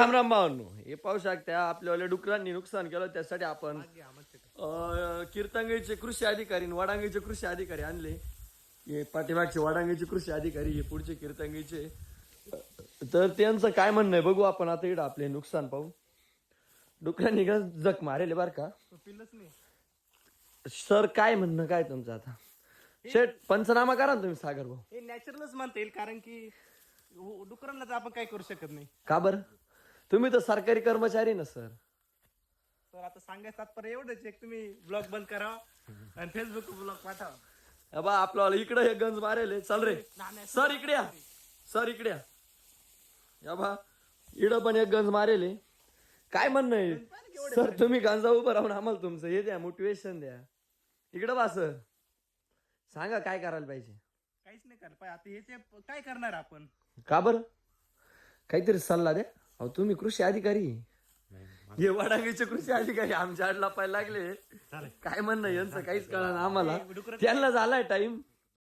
राम राम भावांनो, हे पाहू शकता आपल्याला डुकरांनी नुकसान केलं त्यासाठी आपण कीर्तंगीचे कृषी अधिकारी आणि वडांगीचे कृषी अधिकारी आणले. हे पाठीमागचे वडांगीचे कृषी अधिकारी, हे पुढचे कीर्तंगीचे. तर त्यांचं काय म्हणणं आहे बघू आपण आता. इकडं आपले नुकसान पाहू. डुकरांनी का जख मारेल बर का सर? काय म्हणणं काय तुमचं आता? शेठ पंचनामा करा ना तुम्ही सागर भाऊ. हे नॅचरलच म्हणता येईल, कारण की डुकरांना तर आपण काय करू शकत नाही. का बरं? तुम्ही तर सरकारी कर्मचारी ना सर. तर आता सांगायचं तात्पर्य एवढंच एक, तुम्ही ब्लॉग बंद करा आणि फेसबुक ब्लॉग पाठवा. बा आपल्याला इकडे हे गंज मारेल. चल रे सर इकडे या, सर इकडे या. या बा इकडं पण एक गंज मारेल. काय म्हणणं आहे सर? तुम्ही गांजा उभं राहून आम्हाला तुमचं हे द्या, मोटिवेशन द्या. इकडं बा सर, सांगा काय करायला पाहिजे. काहीच नाही करायला पाहिजे. आता याचे काय करणार आपण? का बरं? काहीतरी सल्ला द्या. अहो तुम्ही कृषी अधिकारी, हे वडांगीचे कृषी अधिकारी आमच्या आडला पाहायला लागले. काय म्हणणं यांचं काहीच कळलं आम्हाला. त्यांना झालाय टाइम.